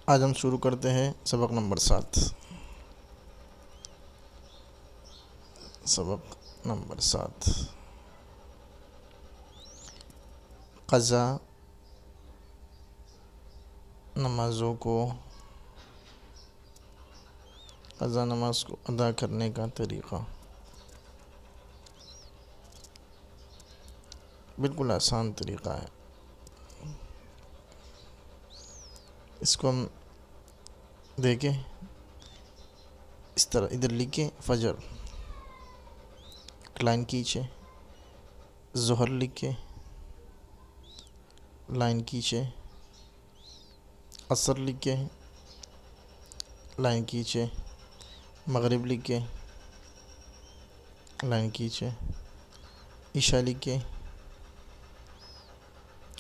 آج ہم شروع کرتے ہیں سبق نمبر 7. سبق نمبر 7 قضا نمازوں کو قضا نماز کو ادا کرنے کا طریقہ. بالکل آسان طریقہ ہے. اس کو ہم دیکھیں اس طرح. ادھر لکھیں فجر, لائن کھینچے. ظہر لکھیں, لائن کھینچے. عصر لکھیں, لائن کھینچے. مغرب لکھیں, لائن کھینچے. عشاء لکھیں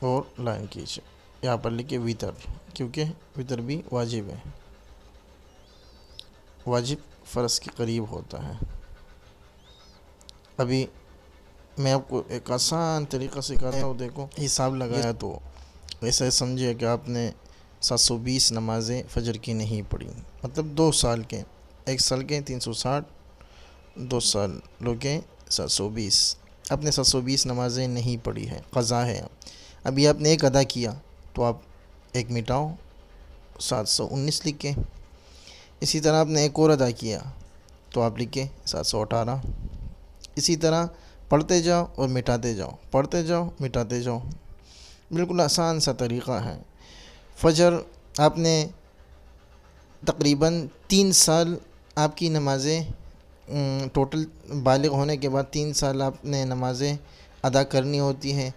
اور لائن کھینچے. یہاں پر لکھیں وتر, کیونکہ وتر بھی واجب ہے. واجب فرض کے قریب ہوتا ہے. ابھی میں آپ کو ایک آسان طریقہ سکھاتا ہوں. دیکھو, حساب لگایا تو ایسا سمجھے کہ آپ نے 720 نمازیں فجر کی نہیں پڑھی. مطلب 2 سال کے, 1 سال کے 360, 2 سالوں کے 720. آپ نے 720 نمازیں نہیں پڑھی ہے, قضا ہے. ابھی آپ نے ایک ادا کیا تو آپ ایک مٹاؤ, 719 لکھیں. اسی طرح آپ نے ایک اور ادا کیا تو آپ لکھیں 718. اسی طرح پڑھتے جاؤ اور مٹاتے جاؤ, پڑھتے جاؤ مٹاتے جاؤ. بالکل آسان سا طریقہ ہے. فجر آپ نے تقریباً 3 سال آپ کی نمازیں ٹوٹل بالغ ہونے کے بعد 3 سال آپ نے نمازیں ادا کرنی ہوتی ہیں.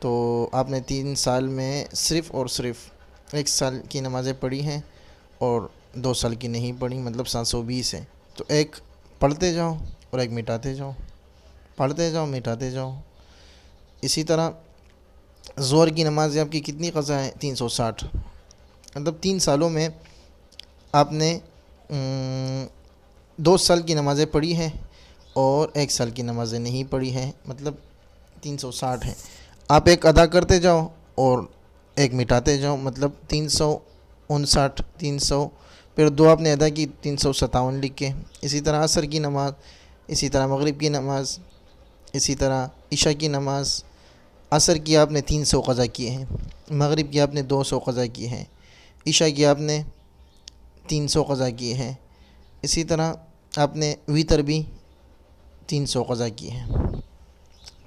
تو آپ نے 3 سال میں صرف اور صرف 1 سال کی نمازیں پڑھی ہیں اور 2 سال کی نہیں پڑھی, مطلب 720 ہے. تو ایک پڑھتے جاؤ اور ایک مٹاتے جاؤ, پڑھتے جاؤ مٹاتے جاؤ. اسی طرح ظہر کی نماز آپ کی کتنی قضا ہے؟ 360. مطلب 3 سالوں میں آپ نے 2 سال کی نمازیں پڑھی ہیں اور 1 سال کی نمازیں نہیں پڑھی ہیں, مطلب 360 ہیں. آپ ایک ادا کرتے جاؤ اور ایک مٹاتے جاؤ, مطلب 359, 300. پھر 2 آپ نے ادا کی, 357 لکھ کے. اسی طرح عصر کی نماز, اسی طرح مغرب کی نماز, اسی طرح عشاء کی نماز. عصر کی آپ نے 300 قضا کیے ہیں, مغرب کی آپ نے 200 قضا کی ہیں, عشاء کی آپ نے 300 قضا کیے ہیں. اسی طرح آپ نے وتر بھی 300 قضا کی ہیں.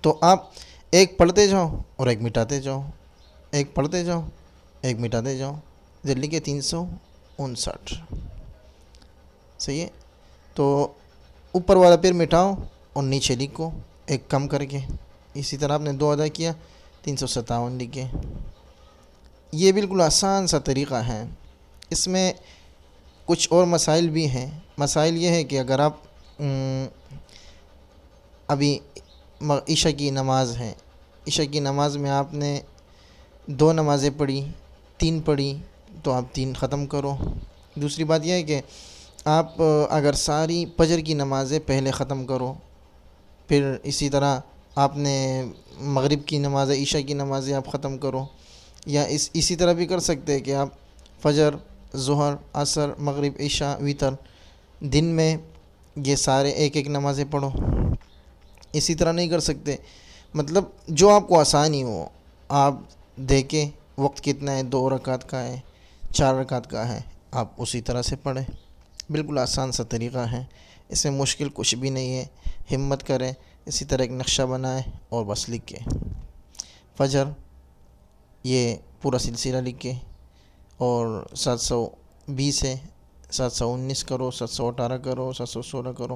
تو آپ ایک پڑھتے جاؤ اور ایک مٹاتے جاؤ, ایک پڑھتے جاؤ ایک مٹاتے جاؤ. جلدی کے 359. صحیح ہے. تو اوپر والا پھر مٹاؤ اور نیچے لکھو ایک کم کر کے. اسی طرح آپ نے 2 ادا کیا, 357 لکھے. یہ بالکل آسان سا طریقہ ہے. اس میں کچھ اور مسائل بھی ہیں. مسائل یہ ہے کہ اگر آپ ابھی عشاء کی نماز ہے, عشاء کی نماز میں آپ نے 2 نمازیں پڑھی, 3 پڑھی, تو آپ 3 ختم کرو. دوسری بات یہ ہے کہ آپ اگر ساری فجر کی نمازیں پہلے ختم کرو, پھر اسی طرح آپ نے مغرب کی نماز, عشاء کی نمازیں آپ ختم کرو. یا اسی طرح بھی کر سکتے ہیں کہ آپ فجر, ظہر, عصر, مغرب, عشاء, وتر دن میں یہ سارے ایک ایک نمازیں پڑھو. اسی طرح نہیں کر سکتے, مطلب جو آپ کو آسانی ہو. آپ دیکھیں وقت کتنا ہے, 2 رکعت کا ہے, 4 رکعت کا ہے, آپ اسی طرح سے پڑھیں. بالکل آسان سا طریقہ ہے. اس میں مشکل کچھ بھی نہیں ہے. ہمت کریں, اسی طرح ایک نقشہ بنائیں اور بس لکھیں فجر, یہ پورا سلسلہ لکھیں. اور 720 ہے, 719 کرو, 718 کرو, 716 کرو.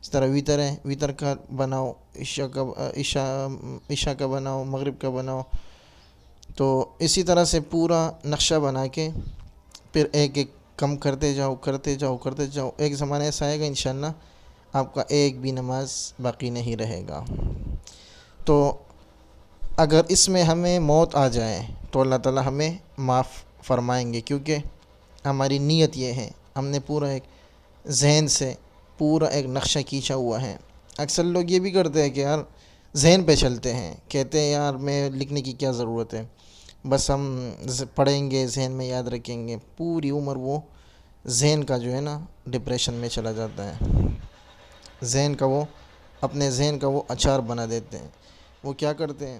اس طرح وتر ہے, وتر کا بناؤ, عشاء کا بناؤ, مغرب کا بناؤ. تو اسی طرح سے پورا نقشہ بنا کے پھر ایک ایک کم کرتے جاؤ کرتے جاؤ کرتے جاؤ. ایک زمانہ ایسا آئے گا انشاءاللہ آپ کا ایک بھی نماز باقی نہیں رہے گا. تو اگر اس میں ہمیں موت آ جائے تو اللہ تعالی ہمیں معاف فرمائیں گے, کیونکہ ہماری نیت یہ ہے. ہم نے پورا ایک ذہن سے پورا ایک نقشہ کھینچا ہوا ہے. اکثر لوگ یہ بھی کرتے ہیں کہ یار ذہن پہ چلتے ہیں, کہتے ہیں یار میں لکھنے کی کیا ضرورت ہے, بس ہم پڑھیں گے ذہن میں یاد رکھیں گے، پوری عمر وہ ذہن کا جو ہے نا ڈپریشن میں چلا جاتا ہے، ذہن کا وہ اپنے ذہن کا وہ اچار بنا دیتے ہیں۔ وہ کیا کرتے ہیں